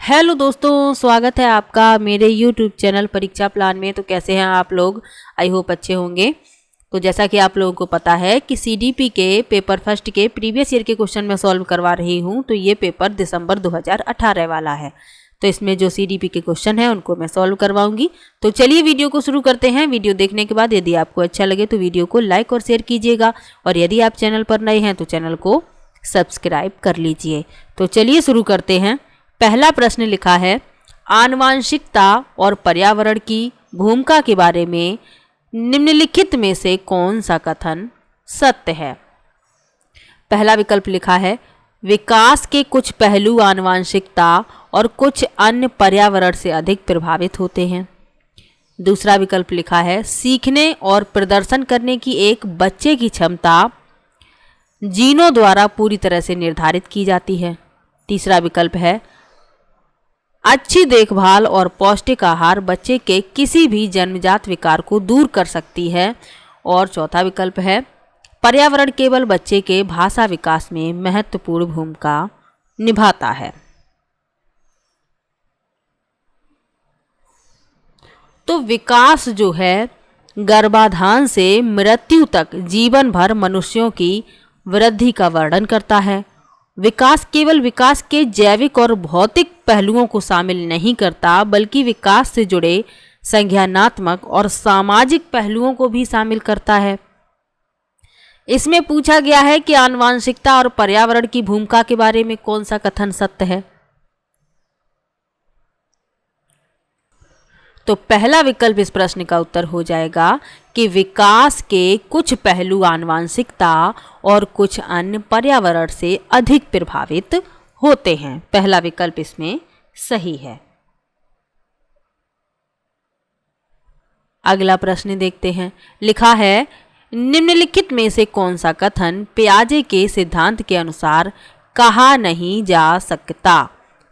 Hello दोस्तों, स्वागत है आपका मेरे YouTube चैनल परीक्षा प्लान में। तो कैसे हैं आप लोग? आई होप अच्छे होंगे। तो जैसा कि आप लोगों को पता है कि CDP के पेपर फर्स्ट के प्रीवियस ईयर के क्वेश्चन मैं सॉल्व करवा रही हूं। तो ये पेपर दिसंबर 2018 वाला है। तो इसमें जो CDP के क्वेश्चन हैं उनको मैं सॉल्व करवाऊंगी। तो चलिए वीडियो को शुरू करते हैं। वीडियो देखने के बाद यदि आपको अच्छा लगे तो वीडियो को लाइक और शेयर कीजिएगा, और यदि आप चैनल पर नए हैं तो चैनल को सब्सक्राइब कर लीजिए। तो चलिए शुरू करते हैं। पहला प्रश्न लिखा है, आनुवांशिकता और पर्यावरण की भूमिका के बारे में निम्नलिखित में से कौन सा कथन सत्य है? पहला विकल्प लिखा है, विकास के कुछ पहलू आनुवांशिकता और कुछ अन्य पर्यावरण से अधिक प्रभावित होते हैं। दूसरा विकल्प लिखा है, सीखने और प्रदर्शन करने की एक बच्चे की क्षमता जीनों द्वारा पूरी तरह से निर्धारित की जाती है। तीसरा विकल्प है, अच्छी देखभाल और पौष्टिक आहार बच्चे के किसी भी जन्मजात विकार को दूर कर सकती है। और चौथा विकल्प है, पर्यावरण केवल बच्चे के भाषा विकास में महत्वपूर्ण भूमिका निभाता है। तो विकास जो है, गर्भाधान से मृत्यु तक जीवन भर मनुष्यों की वृद्धि का वर्णन करता है। विकास केवल विकास के जैविक और भौतिक पहलुओं को शामिल नहीं करता, बल्कि विकास से जुड़े संज्ञानात्मक और सामाजिक पहलुओं को भी शामिल करता है। इसमें पूछा गया है कि आनुवांशिकता और पर्यावरण की भूमिका के बारे में कौन सा कथन सत्य है? तो पहला विकल्प इस प्रश्न का उत्तर हो जाएगा कि विकास के कुछ पहलू आनुवांशिकता और कुछ अन्य पर्यावरण से अधिक प्रभावित होते हैं। पहला विकल्प इसमें सही है। अगला प्रश्न देखते हैं। लिखा है, निम्नलिखित में से कौन सा कथन पियाजे के सिद्धांत के अनुसार कहा नहीं जा सकता?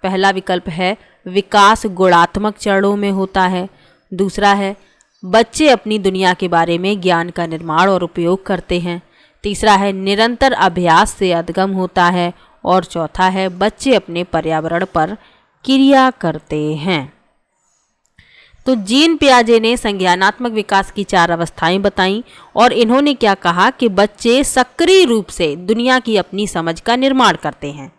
पहला विकल्प है, विकास गुणात्मक चरणों में होता है। दूसरा है, बच्चे अपनी दुनिया के बारे में ज्ञान का निर्माण और उपयोग करते हैं। तीसरा है, निरंतर अभ्यास से अधिगम होता है। और चौथा है, बच्चे अपने पर्यावरण पर क्रिया करते हैं। तो जीन पियाजे ने संज्ञानात्मक विकास की 4 अवस्थाएं बताईं, और इन्होंने क्या कहा कि बच्चे सक्रिय रूप से दुनिया की अपनी समझ का निर्माण करते हैं।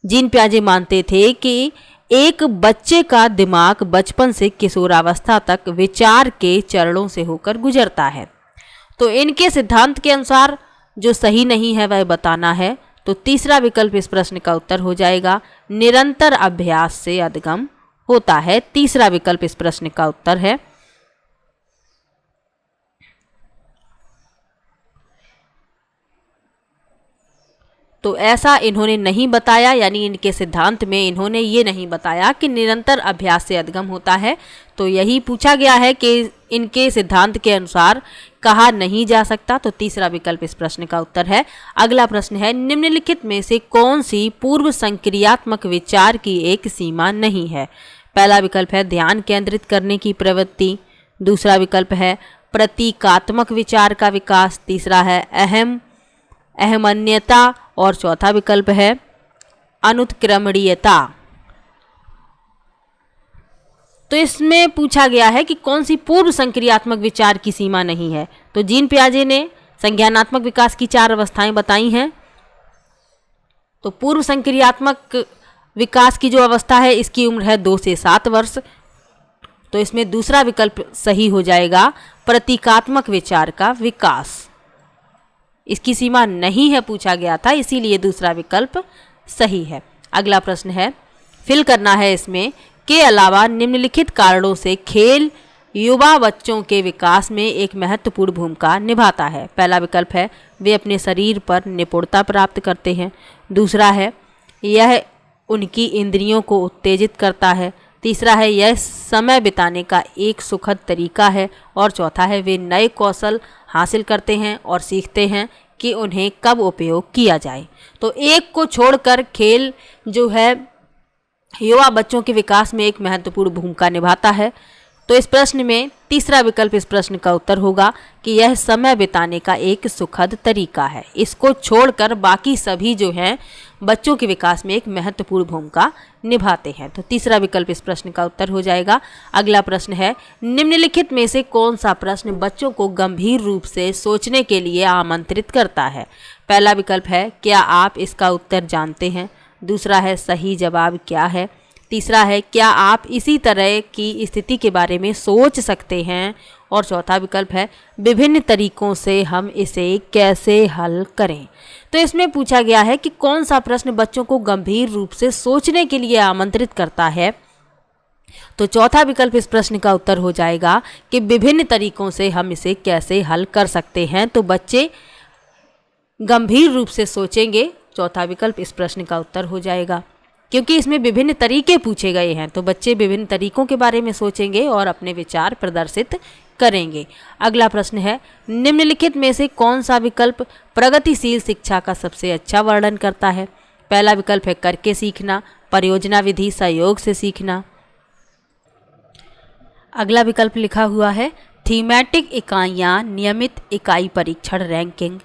जीन पियाजे मानते थे कि एक बच्चे का दिमाग बचपन से किशोरावस्था तक विचार के चरणों से होकर गुजरता है। तो इनके सिद्धांत के अनुसार जो सही नहीं है वह बताना है। तो तीसरा विकल्प इस प्रश्न का उत्तर हो जाएगा, निरंतर अभ्यास से अधिगम होता है। तीसरा विकल्प इस प्रश्न का उत्तर है। तो ऐसा इन्होंने नहीं बताया, यानी इनके सिद्धांत में इन्होंने ये नहीं बताया कि निरंतर अभ्यास से अधिगम होता है। तो यही पूछा गया है कि इनके सिद्धांत के अनुसार कहा नहीं जा सकता। तो तीसरा विकल्प इस प्रश्न का उत्तर है। अगला प्रश्न है, निम्नलिखित में से कौन सी पूर्व संक्रियात्मक विचार की एक सीमा नहीं है? पहला विकल्प है, ध्यान केंद्रित करने की प्रवृत्ति। दूसरा विकल्प है, प्रतीकात्मक विचार का विकास। तीसरा है, अहमन्यता। और चौथा विकल्प है, अनुत्क्रमणीयता। तो इसमें पूछा गया है कि कौन सी पूर्व संक्रियात्मक विचार की सीमा नहीं है। तो जीन पियाजे ने संज्ञानात्मक विकास की 4 अवस्थाएं बताई हैं। तो पूर्व संक्रियात्मक विकास की जो अवस्था है, इसकी उम्र है 2 से 7 वर्ष। तो इसमें दूसरा विकल्प सही हो जाएगा, प्रतीकात्मक विचार का विकास। इसकी सीमा नहीं है पूछा गया था, इसीलिए दूसरा विकल्प सही है। अगला प्रश्न है, फिल करना है इसमें, के अलावा निम्नलिखित कारणों से खेल युवा बच्चों के विकास में एक महत्वपूर्ण भूमिका निभाता है। पहला विकल्प है, वे अपने शरीर पर निपुणता प्राप्त करते हैं। दूसरा है, यह उनकी इंद्रियों को उत्तेजित करता है। तीसरा है, यह समय बिताने का एक सुखद तरीका है। और चौथा है, वे नए कौशल हासिल करते हैं और सीखते हैं कि उन्हें कब उपयोग किया जाए। तो एक को छोड़कर खेल जो है युवा बच्चों के विकास में एक महत्वपूर्ण भूमिका निभाता है। तो इस प्रश्न में तीसरा विकल्प इस प्रश्न का उत्तर होगा कि यह समय बिताने का एक सुखद तरीका है। इसको छोड़कर बाकी सभी जो हैं बच्चों के विकास में एक महत्वपूर्ण भूमिका निभाते हैं। तो तीसरा विकल्प इस प्रश्न का उत्तर हो जाएगा। अगला प्रश्न है, निम्नलिखित में से कौन सा प्रश्न बच्चों को गंभीर रूप से सोचने के लिए आमंत्रित करता है? पहला विकल्प है, क्या आप इसका उत्तर जानते हैं? दूसरा है, सही जवाब क्या है? तीसरा है, क्या आप इसी तरह की स्थिति के बारे में सोच सकते हैं? और चौथा विकल्प है, विभिन्न तरीकों से हम इसे कैसे हल करें? तो इसमें पूछा गया है कि कौन सा प्रश्न बच्चों को गंभीर रूप से सोचने के लिए आमंत्रित करता है। तो चौथा विकल्प इस प्रश्न का उत्तर हो जाएगा कि विभिन्न तरीकों से हम इसे कैसे हल कर सकते हैं। तो बच्चे गंभीर रूप से सोचेंगे, चौथा विकल्प इस प्रश्न का उत्तर हो जाएगा। क्योंकि इसमें विभिन्न तरीके पूछे गए हैं, तो बच्चे विभिन्न तरीकों के बारे में सोचेंगे और अपने विचार प्रदर्शित करेंगे। अगला प्रश्न है, निम्नलिखित में से कौन सा विकल्प प्रगतिशील शिक्षा का सबसे अच्छा वर्णन करता है? पहला विकल्प है, करके सीखना, परियोजना विधि, सहयोग से सीखना। अगला विकल्प लिखा हुआ है, थीमेटिक इकाइयाँ, नियमित इकाई परीक्षण, रैंकिंग।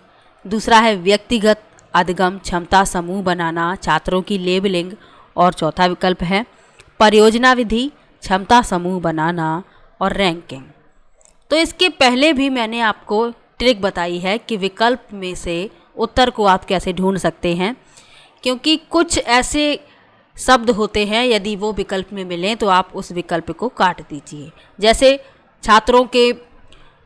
दूसरा है, व्यक्तिगत अधिगम, क्षमता समूह बनाना, छात्रों की लेबलिंग। और चौथा विकल्प है, परियोजना विधि, क्षमता समूह बनाना और रैंकिंग। तो इसके पहले भी मैंने आपको ट्रिक बताई है कि विकल्प में से उत्तर को आप कैसे ढूंढ सकते हैं, क्योंकि कुछ ऐसे शब्द होते हैं यदि वो विकल्प में मिलें तो आप उस विकल्प को काट दीजिए। जैसे छात्रों के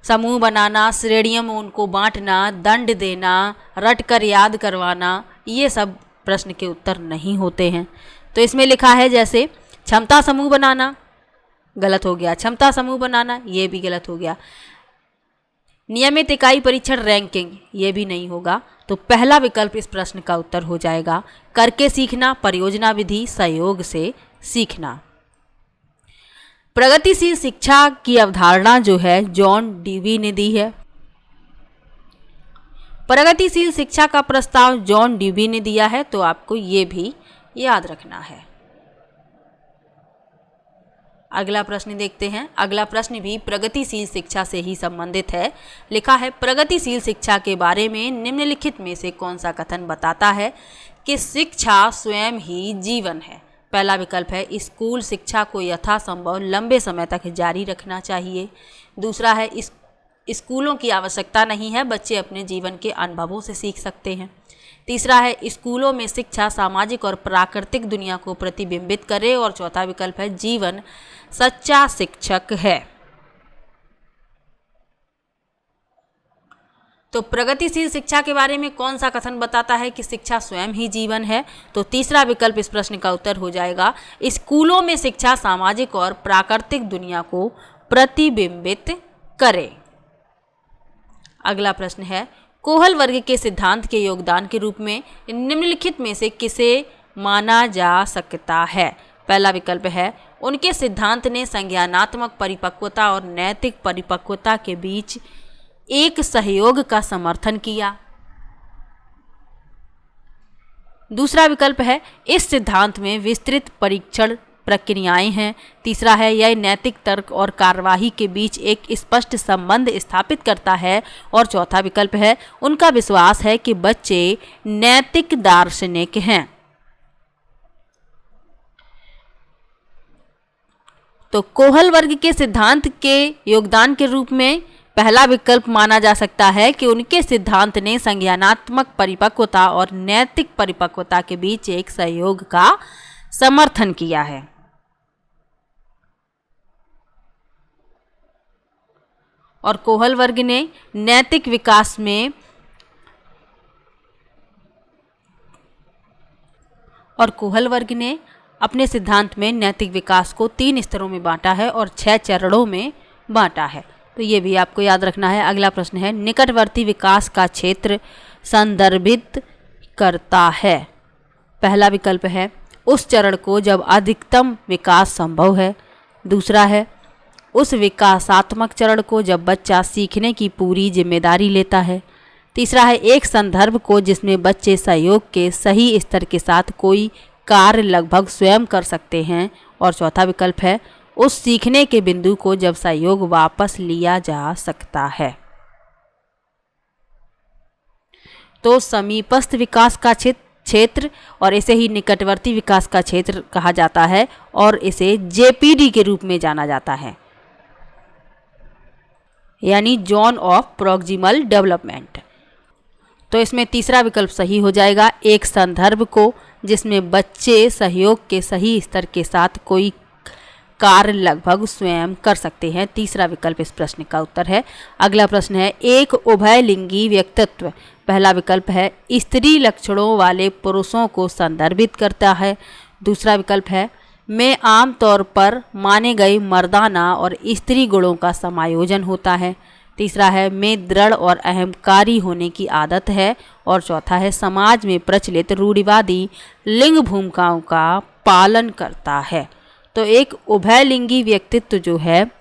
समूह बनाना, श्रेणियों में उनको बांटना, दंड देना, रट कर याद करवाना, ये सब प्रश्न के उत्तर नहीं होते हैं। तो इसमें लिखा है जैसे क्षमता समूह बनाना, गलत हो गया। क्षमता समूह बनाना, ये भी गलत हो गया। नियमित इकाई परीक्षण, रैंकिंग, ये भी नहीं होगा। तो पहला विकल्प इस प्रश्न का उत्तर हो जाएगा, करके सीखना, परियोजना विधि, सहयोग से सीखना। प्रगतिशील शिक्षा की अवधारणा जो है जॉन डीवी ने दी है। प्रगतिशील शिक्षा का प्रस्ताव जॉन डीवी ने दिया है, तो आपको ये भी याद रखना है। अगला प्रश्न देखते हैं। अगला प्रश्न भी प्रगतिशील शिक्षा से ही संबंधित है। लिखा है, प्रगतिशील शिक्षा के बारे में निम्नलिखित में से कौन सा कथन बताता है कि शिक्षा स्वयं ही जीवन है? पहला विकल्प है, स्कूल शिक्षा को यथासंभव लंबे समय तक जारी रखना चाहिए। दूसरा है, स्कूलों की आवश्यकता नहीं है, बच्चे अपने जीवन के अनुभवों से सीख सकते हैं। तीसरा है, स्कूलों में शिक्षा सामाजिक और प्राकृतिक दुनिया को प्रतिबिंबित करे। और चौथा विकल्प है, जीवन सच्चा शिक्षक है। तो प्रगतिशील शिक्षा के बारे में कौन सा कथन बताता है कि शिक्षा स्वयं ही जीवन है? तो तीसरा विकल्प इस प्रश्न का उत्तर हो जाएगा, स्कूलों में शिक्षा सामाजिक और प्राकृतिक दुनिया को प्रतिबिंबित करे। अगला प्रश्न है, कोहल वर्ग के सिद्धांत के योगदान के रूप में निम्नलिखित में से किसे माना जा सकता है? पहला विकल्प है, उनके सिद्धांत ने संज्ञानात्मक परिपक्वता और नैतिक परिपक्वता के बीच एक सहयोग का समर्थन किया। दूसरा विकल्प है, इस सिद्धांत में विस्तृत परीक्षण प्रक्रियाएं हैं। तीसरा है, यह नैतिक तर्क और कार्यवाही के बीच एक स्पष्ट संबंध स्थापित करता है। और चौथा विकल्प है, उनका विश्वास है कि बच्चे नैतिक दार्शनिक हैं। तो कोहल वर्ग के सिद्धांत के योगदान के रूप में पहला विकल्प माना जा सकता है कि उनके सिद्धांत ने संज्ञानात्मक परिपक्वता और नैतिक परिपक्वता के बीच एक सहयोग का समर्थन किया है। और कोहल वर्ग ने नैतिक विकास में अपने सिद्धांत में नैतिक विकास को 3 स्तरों में बांटा है और 6 चरणों में बांटा है। तो ये भी आपको याद रखना है। अगला प्रश्न है, निकटवर्ती विकास का क्षेत्र संदर्भित करता है? पहला विकल्प है, उस चरण को जब अधिकतम विकास संभव है। दूसरा है, उस विकासात्मक चरण को जब बच्चा सीखने की पूरी जिम्मेदारी लेता है। तीसरा है, एक संदर्भ को जिसमें बच्चे सहयोग के सही स्तर के साथ कोई कार्य लगभग स्वयं कर सकते हैं। और चौथा विकल्प है, उस सीखने के बिंदु को जब सहयोग वापस लिया जा सकता है। तो समीपस्थ विकास का क्षेत्र और इसे ही निकटवर्ती विकास का क्षेत्र कहा जाता है और इसे जेपीडी के रूप में जाना जाता है, यानी जोन ऑफ प्रॉक्सिमल डेवलपमेंट। तो इसमें तीसरा विकल्प सही हो जाएगा, एक संदर्भ को जिसमें बच्चे सहयोग के सही स्तर के साथ कोई कार्य लगभग स्वयं कर सकते हैं। तीसरा विकल्प इस प्रश्न का उत्तर है। अगला प्रश्न है, एक उभयलिंगी व्यक्तित्व। पहला विकल्प है स्त्री लक्षणों वाले पुरुषों को संदर्भित करता है। दूसरा विकल्प है में आमतौर पर माने गए मर्दाना और स्त्री गुणों का समायोजन होता है। तीसरा है में दृढ़ और अहंकारी होने की आदत है। और चौथा है समाज में प्रचलित रूढ़िवादी लिंग भूमिकाओं का पालन करता है। तो एक उभयलिंगी व्यक्तित्व जो है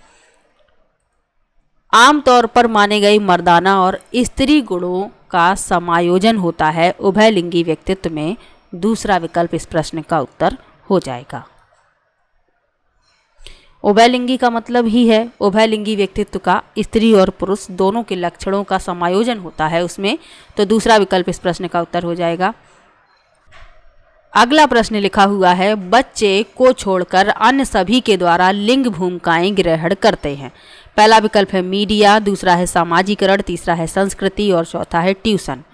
आमतौर पर माने गए मर्दाना और स्त्री गुणों का समायोजन होता है उभयलिंगी व्यक्तित्व में। दूसरा विकल्प इस प्रश्न का उत्तर हो जाएगा। उभयलिंगी का मतलब ही है उभयलिंगी व्यक्तित्व का स्त्री और पुरुष दोनों के लक्षणों का समायोजन होता है उसमें। तो दूसरा विकल्प इस प्रश्न का उत्तर हो जाएगा। अगला प्रश्न लिखा हुआ है, बच्चे को छोड़कर अन्य सभी के द्वारा लिंग भूमिकाएं ग्रहण करते हैं। पहला विकल्प है मीडिया, दूसरा है सामाजिकरण, तीसरा है संस्कृति और चौथा है ट्यूशन।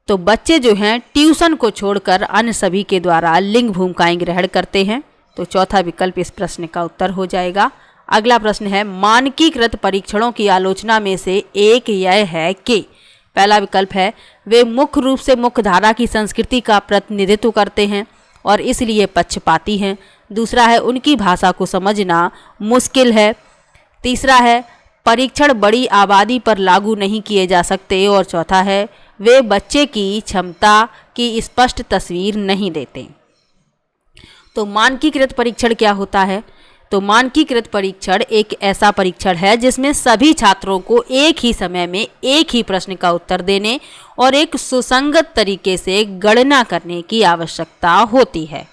तो बच्चे जो हैं ट्यूशन को छोड़कर अन्य सभी के द्वारा लिंग भूमिकाएं ग्रहण करते हैं। तो चौथा विकल्प इस प्रश्न का उत्तर हो जाएगा। अगला प्रश्न है, मानकीकृत परीक्षणों की आलोचना में से एक यह है कि पहला विकल्प है वे मुख्य रूप से मुख्यधारा की संस्कृति का प्रतिनिधित्व करते हैं और इसलिए पक्षपाती हैं। दूसरा है उनकी भाषा को समझना मुश्किल है। तीसरा है परीक्षण बड़ी आबादी पर लागू नहीं किए जा सकते और चौथा है वे बच्चे की क्षमता की स्पष्ट तस्वीर नहीं देते। तो मानकीकृत परीक्षण क्या होता है? तो मानकीकृत परीक्षण एक ऐसा परीक्षण है जिसमें सभी छात्रों को एक ही समय में एक ही प्रश्न का उत्तर देने और एक सुसंगत तरीके से गणना करने की आवश्यकता होती है,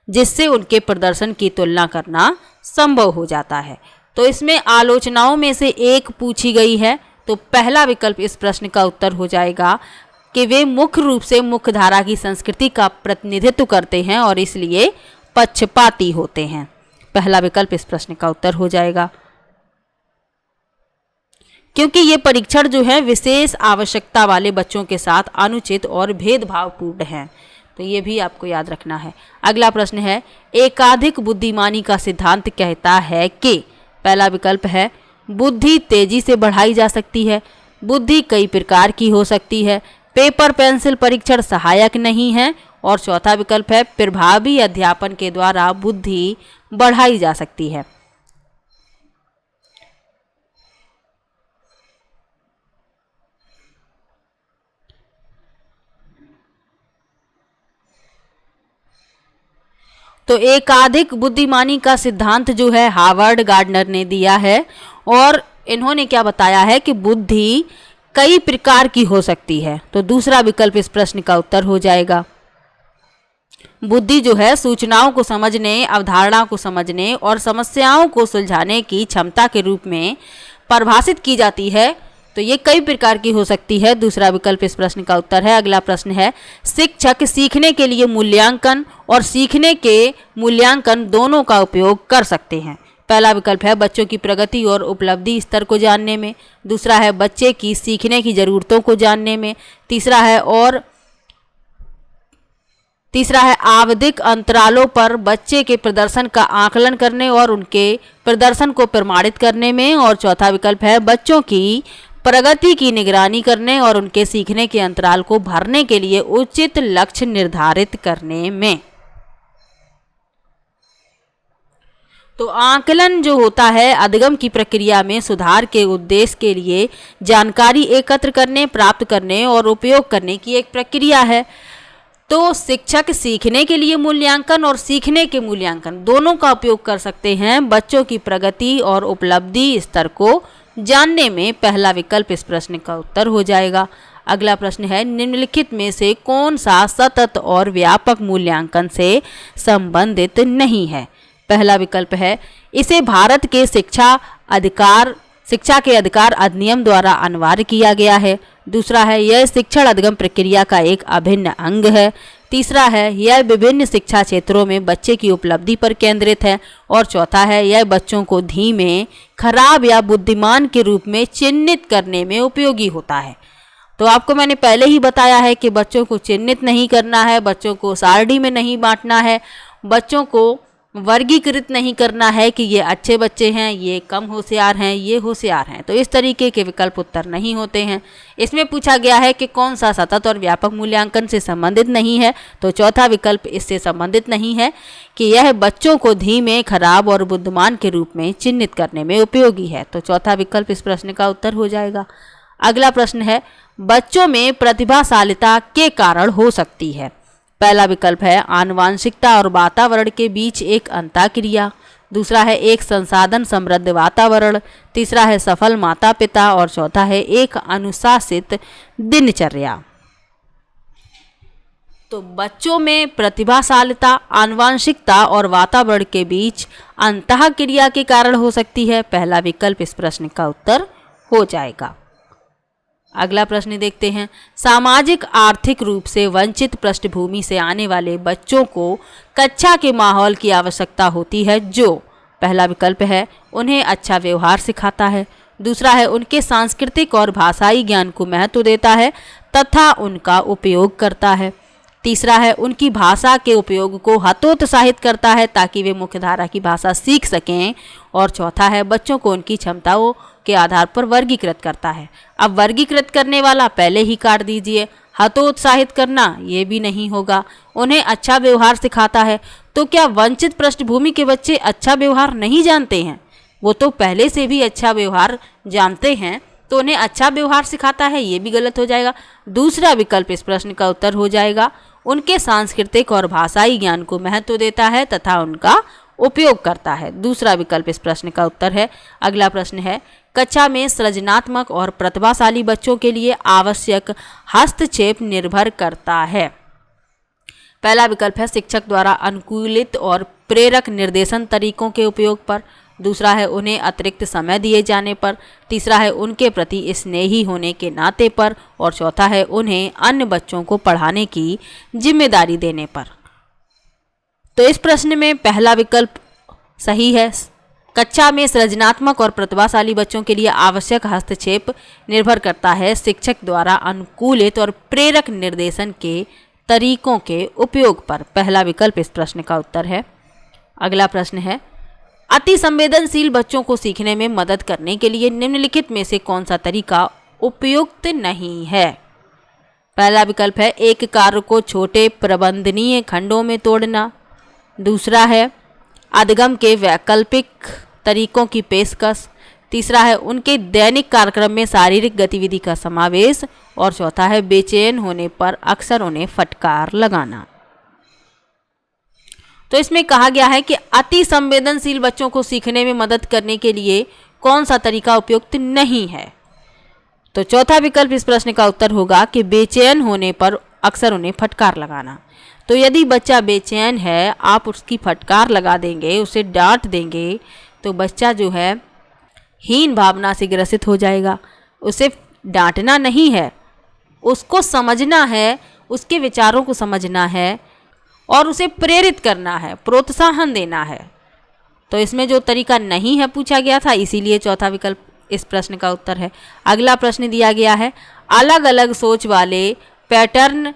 जिससे उनके प्रदर्शन की तुलना करना संभव हो जाता है। तो इसमें आलोचनाओं में से एक पूछी गई है। तो पहला विकल्प इस प्रश्न का उत्तर हो जाएगा कि वे मुख्य रूप से मुख्यधारा की संस्कृति का प्रतिनिधित्व करते हैं और इसलिए पक्षपाती होते हैं। पहला विकल्प इस प्रश्न का उत्तर हो जाएगा, क्योंकि ये परीक्षण जो है विशेष आवश्यकता वाले बच्चों के साथ अनुचित और भेदभावपूर्ण है। तो ये भी आपको याद रखना है। अगला प्रश्न है, एकाधिक बुद्धिमानी का सिद्धांत कहता है कि पहला विकल्प है बुद्धि तेजी से बढ़ाई जा सकती है, बुद्धि कई प्रकार की हो सकती है, पेपर पेंसिल परीक्षण सहायक नहीं है और चौथा विकल्प है प्रभावी अध्यापन के द्वारा बुद्धि बढ़ाई जा सकती है। तो एकाधिक बुद्धिमानी का सिद्धांत जो है हार्वर्ड गार्डनर ने दिया है और इन्होंने क्या बताया है कि बुद्धि कई प्रकार की हो सकती है। तो दूसरा विकल्प इस प्रश्न का उत्तर हो जाएगा। बुद्धि जो है सूचनाओं को समझने, अवधारणा को समझने और समस्याओं को सुलझाने की क्षमता के रूप में परिभाषित की जाती है। तो ये कई प्रकार की हो सकती है। दूसरा विकल्प इस प्रश्न का उत्तर है। अगला प्रश्न है, शिक्षक सीखने के लिए मूल्यांकन और सीखने के मूल्यांकन दोनों का उपयोग कर सकते हैं। पहला विकल्प है बच्चों की प्रगति और उपलब्धि स्तर को जानने में, दूसरा है बच्चे की सीखने की ज़रूरतों को जानने में, तीसरा है आवधिक अंतरालों पर बच्चे के प्रदर्शन का आकलन करने और उनके प्रदर्शन को प्रमाणित करने में, और चौथा विकल्प है बच्चों की प्रगति की निगरानी करने और उनके सीखने के अंतराल को भरने के लिए उचित लक्ष्य निर्धारित करने में। तो आकलन जो होता है अधिगम की प्रक्रिया में सुधार के उद्देश्य के लिए जानकारी एकत्र करने, प्राप्त करने और उपयोग करने की एक प्रक्रिया है। तो शिक्षक सीखने के लिए मूल्यांकन और सीखने के मूल्यांकन दोनों का उपयोग कर सकते हैं बच्चों की प्रगति और उपलब्धि स्तर को जानने में। पहला विकल्प इस प्रश्न का उत्तर हो जाएगा। अगला प्रश्न है, निम्नलिखित में से कौन सा सतत और व्यापक मूल्यांकन से संबंधित नहीं है? पहला विकल्प है इसे भारत के शिक्षा के अधिकार अधिनियम द्वारा अनिवार्य किया गया है। दूसरा है यह शिक्षण अधिगम प्रक्रिया का एक अभिन्न अंग है। तीसरा है यह विभिन्न शिक्षा क्षेत्रों में बच्चे की उपलब्धि पर केंद्रित है। और चौथा है यह बच्चों को धीमे, खराब या बुद्धिमान के रूप में चिन्हित करने में उपयोगी होता है। तो आपको मैंने पहले ही बताया है कि बच्चों को चिन्हित नहीं करना है, बच्चों को सारणी में नहीं बांटना है, बच्चों को वर्गीकृत नहीं करना है कि ये अच्छे बच्चे हैं, ये कम होशियार हैं, ये होशियार हैं। तो इस तरीके के विकल्प उत्तर नहीं होते हैं। इसमें पूछा गया है कि कौन सा सतत और व्यापक मूल्यांकन से संबंधित नहीं है। तो चौथा विकल्प इससे संबंधित नहीं है कि यह बच्चों को धीमे, खराब और बुद्धिमान के रूप में चिन्हित करने में उपयोगी है। तो चौथा विकल्प इस प्रश्न का उत्तर हो जाएगा। अगला प्रश्न है बच्चों में प्रतिभाशालिता के कारण हो सकती है। पहला विकल्प है आनुवांशिकता और वातावरण के बीच एक अंतःक्रिया। दूसरा है एक संसाधन समृद्ध वातावरण। तीसरा है सफल माता पिता और चौथा है एक अनुशासित दिनचर्या। तो बच्चों में प्रतिभाशालिता, आनुवांशिकता और वातावरण के बीच अंतःक्रिया के कारण हो सकती है। पहला विकल्प इस प्रश्न का उत्तर हो जाएगा। अगला प्रश्न देखते हैं। सामाजिक आर्थिक रूप से वंचित पृष्ठभूमि से आने वाले बच्चों को कक्षा के माहौल की आवश्यकता होती है जो, पहला विकल्प है उन्हें अच्छा व्यवहार सिखाता है। दूसरा है उनके सांस्कृतिक और भाषाई ज्ञान को महत्व देता है तथा उनका उपयोग करता है। तीसरा है उनकी भाषा के उपयोग को हतोत्साहित करता है ताकि वे मुख्यधारा की भाषा सीख सकें। और चौथा है बच्चों को उनकी क्षमताओं के आधार पर वर्गीकृत करता है। अब वर्गीकृत करने वाला पहले ही काट दीजिए, हतोत्साहित करना ये भी नहीं होगा। उन्हें अच्छा व्यवहार सिखाता है, तो क्या वंचित पृष्ठभूमि के बच्चे अच्छा व्यवहार नहीं जानते हैं? वो तो पहले से भी अच्छा व्यवहार जानते हैं, तो उन्हें अच्छा व्यवहार सिखाता है, ये भी गलत हो जाएगा। दूसरा विकल्प इस प्रश्न का उत्तर हो जाएगा उनके सांस्कृतिक और भाषाई ज्ञान को महत्व देता है तथा उनका उपयोग करता है। दूसरा विकल्प इस प्रश्न का उत्तर है। अगला प्रश्न है कक्षा में सृजनात्मक और प्रतिभाशाली बच्चों के लिए आवश्यक हस्तक्षेप निर्भर करता है। पहला विकल्प है शिक्षक द्वारा अनुकूलित और प्रेरक निर्देशन तरीकों के उपयोग पर। दूसरा है उन्हें अतिरिक्त समय दिए जाने पर। तीसरा है उनके प्रति स्नेही होने के नाते पर। और चौथा है उन्हें अन्य बच्चों को पढ़ाने की जिम्मेदारी देने पर। तो इस प्रश्न में पहला विकल्प सही है। कक्षा में सृजनात्मक और प्रतिभाशाली बच्चों के लिए आवश्यक हस्तक्षेप निर्भर करता है शिक्षक द्वारा अनुकूलित और प्रेरक निर्देशन के तरीकों के उपयोग पर। पहला विकल्प इस प्रश्न का उत्तर है। अगला प्रश्न है अति संवेदनशील बच्चों को सीखने में मदद करने के लिए निम्नलिखित में से कौन सा तरीका उपयुक्त नहीं है? पहला विकल्प है एक कार्य को छोटे प्रबंधनीय खंडों में तोड़ना। दूसरा है अधिगम के वैकल्पिक तरीकों की पेशकश। तीसरा है उनके दैनिक कार्यक्रम में शारीरिक गतिविधि का समावेश। और चौथा है बेचैन होने पर अक्सर उन्हें फटकार लगाना। तो इसमें कहा गया है कि अति संवेदनशील बच्चों को सीखने में मदद करने के लिए कौन सा तरीका उपयुक्त नहीं है? तो चौथा विकल्प इस प्रश्न का उत्तर होगा कि बेचैन होने पर अक्सर उन्हें फटकार लगाना। तो यदि बच्चा बेचैन है, आप उसकी फटकार लगा देंगे, उसे डांट देंगे, तो बच्चा जो है हीन भावना से ग्रसित हो जाएगा। उसे डांटना नहीं है, उसको समझना है, उसके विचारों को समझना है और उसे प्रेरित करना है, प्रोत्साहन देना है। तो इसमें जो तरीका नहीं है पूछा गया था, इसीलिए चौथा विकल्प इस प्रश्न का उत्तर है। अगला प्रश्न दिया गया है अलग अलग सोच वाले पैटर्न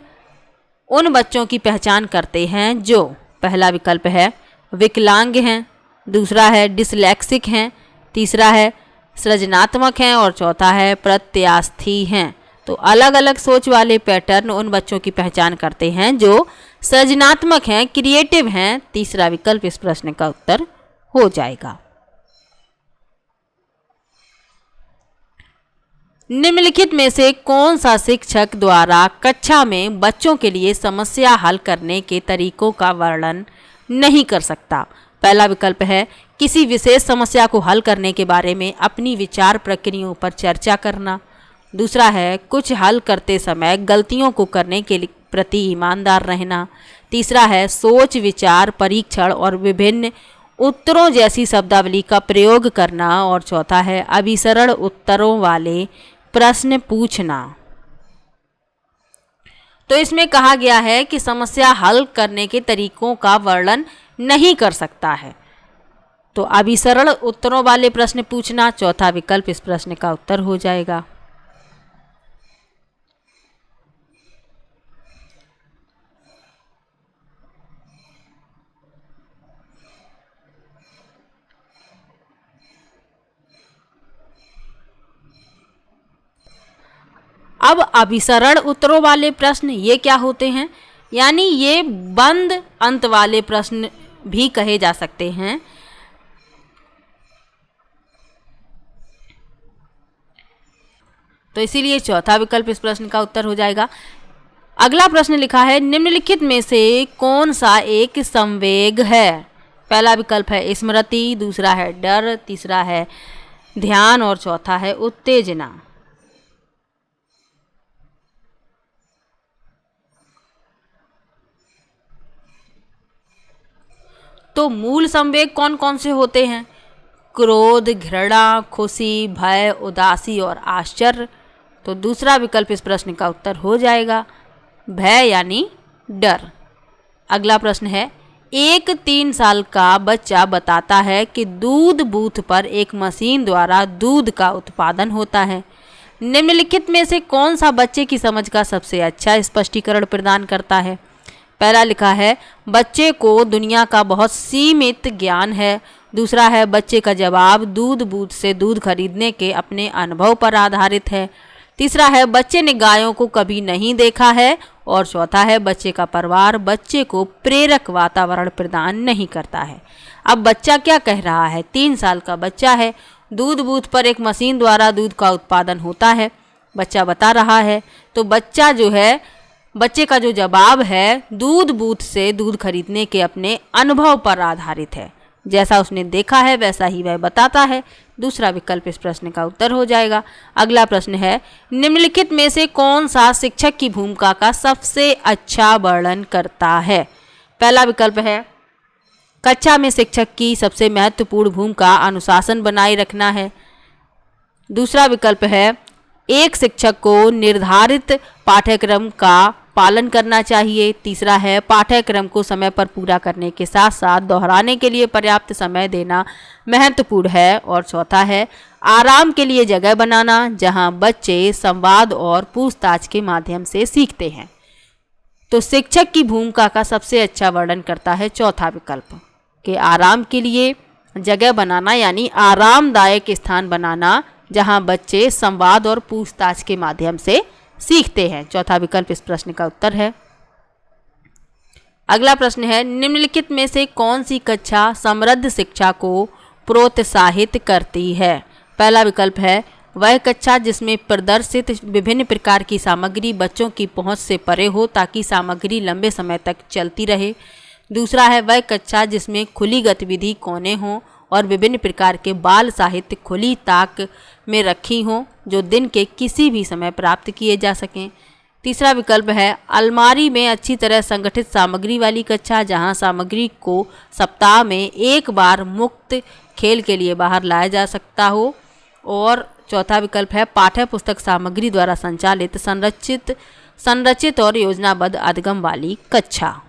उन बच्चों की पहचान करते हैं जो, पहला विकल्प है विकलांग हैं। दूसरा है डिसलेक्सिक हैं। तीसरा है सृजनात्मक हैं। और चौथा है प्रत्यास्थी हैं। तो अलग अलग सोच वाले पैटर्न उन बच्चों की पहचान करते हैं जो सृजनात्मक हैं, क्रिएटिव हैं। तीसरा विकल्प इस प्रश्न का उत्तर हो जाएगा। निम्नलिखित में से कौन सा शिक्षक द्वारा कक्षा में बच्चों के लिए समस्या हल करने के तरीकों का वर्णन नहीं कर सकता? पहला विकल्प है किसी विशेष समस्या को हल करने के बारे में अपनी विचार प्रक्रियाओं पर चर्चा करना। दूसरा है कुछ हल करते समय गलतियों को करने के प्रति ईमानदार रहना। तीसरा है सोच विचार परीक्षण और विभिन्न उत्तरों जैसी शब्दावली का प्रयोग करना। और चौथा है अभिसरण उत्तरों वाले प्रश्न पूछना। तो इसमें कहा गया है कि समस्या हल करने के तरीकों का वर्णन नहीं कर सकता है। तो अभी सरल उत्तरों वाले प्रश्न पूछना चौथा विकल्प इस प्रश्न का उत्तर हो जाएगा। अब अभिसरण उत्तरों वाले प्रश्न ये क्या होते हैं, यानी ये बंद अंत वाले प्रश्न भी कहे जा सकते हैं। तो इसीलिए चौथा विकल्प इस प्रश्न का उत्तर हो जाएगा। अगला प्रश्न लिखा है, निम्नलिखित में से कौन सा एक संवेग है। पहला विकल्प है स्मृति, दूसरा है डर, तीसरा है ध्यान और चौथा है उत्तेजना। तो मूल संवेग कौन कौन से होते हैं? क्रोध, घृणा, खुशी, भय, उदासी और आश्चर्य। तो दूसरा विकल्प इस प्रश्न का उत्तर हो जाएगा भय यानी डर। अगला प्रश्न है, एक 3 साल का बच्चा बताता है कि दूध बूथ पर एक मशीन द्वारा दूध का उत्पादन होता है। निम्नलिखित में से कौन सा बच्चे की समझ का सबसे अच्छा स्पष्टीकरण प्रदान करता है? पहला लिखा है, बच्चे को दुनिया का बहुत सीमित ज्ञान है। दूसरा है, बच्चे का जवाब दूध बूथ से दूध खरीदने के अपने अनुभव पर आधारित है। तीसरा है, बच्चे ने गायों को कभी नहीं देखा है। और चौथा है, बच्चे का परिवार बच्चे को प्रेरक वातावरण प्रदान नहीं करता है। अब बच्चा क्या कह रहा है? 3 साल का बच्चा है, दूध बूथ पर एक मशीन द्वारा दूध का उत्पादन होता है, बच्चा बता रहा है। तो बच्चा जो है, बच्चे का जो जवाब है दूध बूथ से दूध खरीदने के अपने अनुभव पर आधारित है। जैसा उसने देखा है वैसा ही वह बताता है। दूसरा विकल्प इस प्रश्न का उत्तर हो जाएगा। अगला प्रश्न है, निम्नलिखित में से कौन सा शिक्षक की भूमिका का सबसे अच्छा वर्णन करता है? पहला विकल्प है, कक्षा में शिक्षक की सबसे महत्वपूर्ण भूमिका अनुशासन बनाए रखना है। दूसरा विकल्प है, एक शिक्षक को निर्धारित पाठ्यक्रम का पालन करना चाहिए। तीसरा है, पाठ्यक्रम को समय पर पूरा करने के साथ साथ दोहराने के लिए पर्याप्त समय देना महत्वपूर्ण है। और चौथा है, आराम के लिए जगह बनाना जहां बच्चे संवाद और पूछताछ के माध्यम से सीखते हैं। तो शिक्षक की भूमिका का सबसे अच्छा वर्णन करता है चौथा विकल्प कि आराम के लिए जगह बनाना, यानी आरामदायक स्थान बनाना जहां बच्चे संवाद और पूछताछ के माध्यम से सीखते हैं। चौथा विकल्प इस प्रश्न का उत्तर है। अगला प्रश्न है, निम्नलिखित में से कौन सी कक्षा समृद्ध शिक्षा को प्रोत्साहित करती है? पहला विकल्प है, वह कक्षा जिसमें प्रदर्शित विभिन्न प्रकार की सामग्री बच्चों की पहुंच से परे हो ताकि सामग्री लंबे समय तक चलती रहे। दूसरा है, वह कक्षा जिसमें खुली गतिविधि कोने हों और विभिन्न प्रकार के बाल साहित्य खुली ताक में रखी हों जो दिन के किसी भी समय प्राप्त किए जा सकें। तीसरा विकल्प है, अलमारी में अच्छी तरह संगठित सामग्री वाली कक्षा जहां सामग्री को सप्ताह में एक बार मुक्त खेल के लिए बाहर लाया जा सकता हो। और चौथा विकल्प है, पाठ्य पुस्तक सामग्री द्वारा संचालित संरचित और योजनाबद्ध अधिगम वाली कक्षा।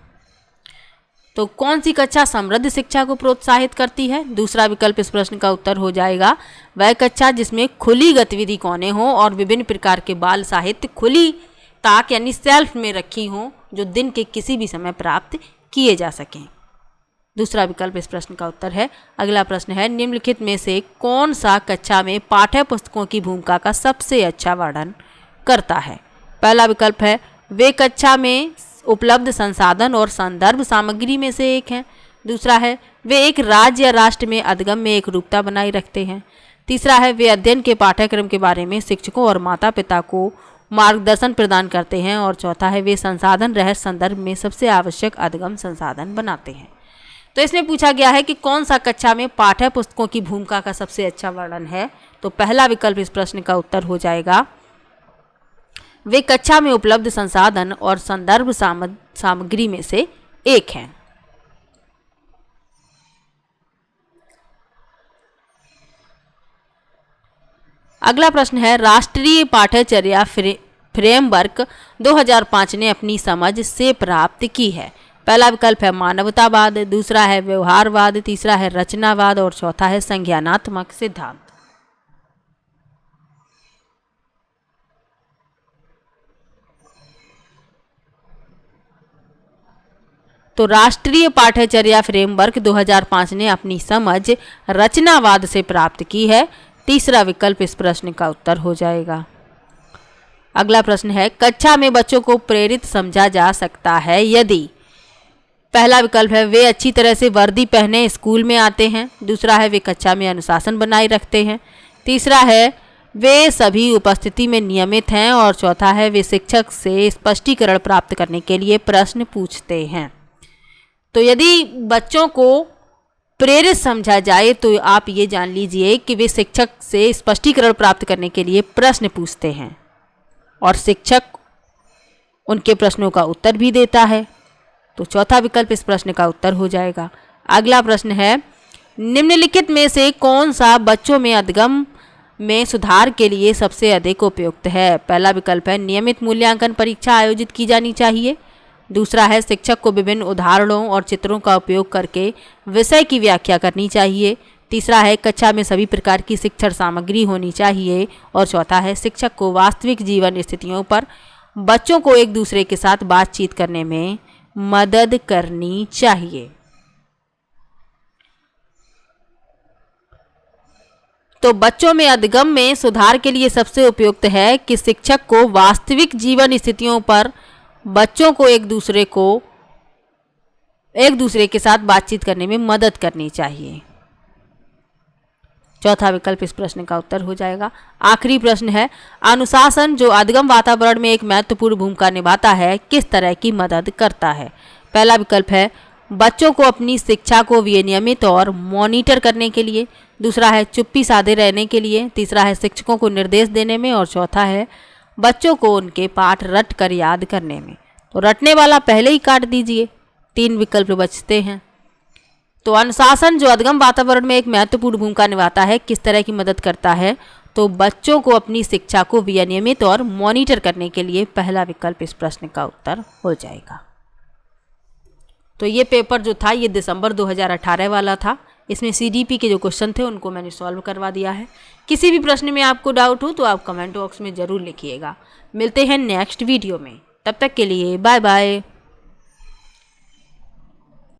तो कौन सी कक्षा समृद्ध शिक्षा को प्रोत्साहित करती है? दूसरा विकल्प इस प्रश्न का उत्तर हो जाएगा, वह कक्षा जिसमें खुली गतिविधि कोने हों और विभिन्न प्रकार के बाल साहित्य खुली ताक यानी सेल्फ में रखी हों जो दिन के किसी भी समय प्राप्त किए जा सकें। दूसरा विकल्प इस प्रश्न का उत्तर है। अगला प्रश्न है, निम्नलिखित में से कौन सा कक्षा में पाठ्य पुस्तकों की भूमिका का सबसे अच्छा वर्णन करता है? पहला विकल्प है, वे कक्षा में उपलब्ध संसाधन और संदर्भ सामग्री में से एक है। दूसरा है, वे एक राज्य या राष्ट्र में अधिगम में एक रूपता बनाए रखते हैं। तीसरा है, वे अध्ययन के पाठ्यक्रम के बारे में शिक्षकों और माता पिता को मार्गदर्शन प्रदान करते हैं। और चौथा है, वे संसाधन रहस्य संदर्भ में सबसे आवश्यक अधिगम संसाधन बनाते हैं। तो इसमें पूछा गया है कि कौन सा कक्षा में पाठ्य पुस्तकों की भूमिका का सबसे अच्छा वर्णन है। तो पहला विकल्प इस प्रश्न का उत्तर हो जाएगा, वे कक्षा में उपलब्ध संसाधन और संदर्भ सामग्री में से एक हैं। अगला प्रश्न है, राष्ट्रीय पाठ्यचर्या फ्रेमवर्क 2005 ने अपनी समझ से प्राप्त की है? पहला विकल्प है मानवतावाद, दूसरा है व्यवहारवाद, तीसरा है रचनावाद और चौथा है संज्ञानात्मक सिद्धांत। तो राष्ट्रीय पाठ्यचर्या फ्रेमवर्क 2005 ने अपनी समझ रचनावाद से प्राप्त की है। तीसरा विकल्प इस प्रश्न का उत्तर हो जाएगा। अगला प्रश्न है, कक्षा में बच्चों को प्रेरित समझा जा सकता है यदि? पहला विकल्प है वे अच्छी तरह से वर्दी पहने स्कूल में आते हैं, दूसरा है वे कक्षा में अनुशासन बनाए रखते हैं, तीसरा है वे सभी उपस्थिति में नियमित हैं और चौथा है वे शिक्षक से स्पष्टीकरण प्राप्त करने के लिए प्रश्न पूछते हैं। तो यदि बच्चों को प्रेरित समझा जाए तो आप ये जान लीजिए कि वे शिक्षक से स्पष्टीकरण प्राप्त करने के लिए प्रश्न पूछते हैं और शिक्षक उनके प्रश्नों का उत्तर भी देता है। तो चौथा विकल्प इस प्रश्न का उत्तर हो जाएगा। अगला प्रश्न है, निम्नलिखित में से कौन सा बच्चों में अधिगम में सुधार के लिए सबसे अधिक उपयुक्त है? पहला विकल्प है नियमित मूल्यांकन परीक्षा आयोजित की जानी चाहिए, दूसरा है शिक्षक को विभिन्न उदाहरणों और चित्रों का उपयोग करके विषय की व्याख्या करनी चाहिए, तीसरा है कक्षा में सभी प्रकार की शिक्षण सामग्री होनी चाहिए और चौथा है शिक्षक को वास्तविक जीवन स्थितियों पर बच्चों को एक दूसरे के साथ बातचीत करने में मदद करनी चाहिए। तो बच्चों में अधिगम में सुधार के लिए सबसे उपयुक्त है कि शिक्षक को वास्तविक जीवन स्थितियों पर बच्चों को एक दूसरे के साथ बातचीत करने में मदद करनी चाहिए। चौथा विकल्प इस प्रश्न का उत्तर हो जाएगा। आखिरी प्रश्न है, अनुशासन जो अधिगम वातावरण में एक महत्वपूर्ण भूमिका निभाता है किस तरह की मदद करता है? पहला विकल्प है बच्चों को अपनी शिक्षा को विनियमित और मॉनिटर करने के लिए, दूसरा है चुप्पी साधे रहने के लिए, तीसरा है शिक्षकों को निर्देश देने में और चौथा है बच्चों को उनके पाठ रट कर याद करने में। तो रटने वाला पहले ही काट दीजिए, 3 विकल्प बचते हैं। तो अनुशासन जो अधिगम वातावरण में एक महत्वपूर्ण भूमिका निभाता है किस तरह की मदद करता है? तो बच्चों को अपनी शिक्षा को विनियमित और मॉनिटर करने के लिए पहला विकल्प इस प्रश्न का उत्तर हो जाएगा। तो ये पेपर जो था ये दिसंबर 2018 वाला था। इसमें CDP के जो क्वेश्चन थे उनको मैंने सॉल्व करवा दिया है। किसी भी प्रश्न में आपको डाउट हो तो आप कमेंट बॉक्स में ज़रूर लिखिएगा। मिलते हैं नेक्स्ट वीडियो में, तब तक के लिए बाय बाय।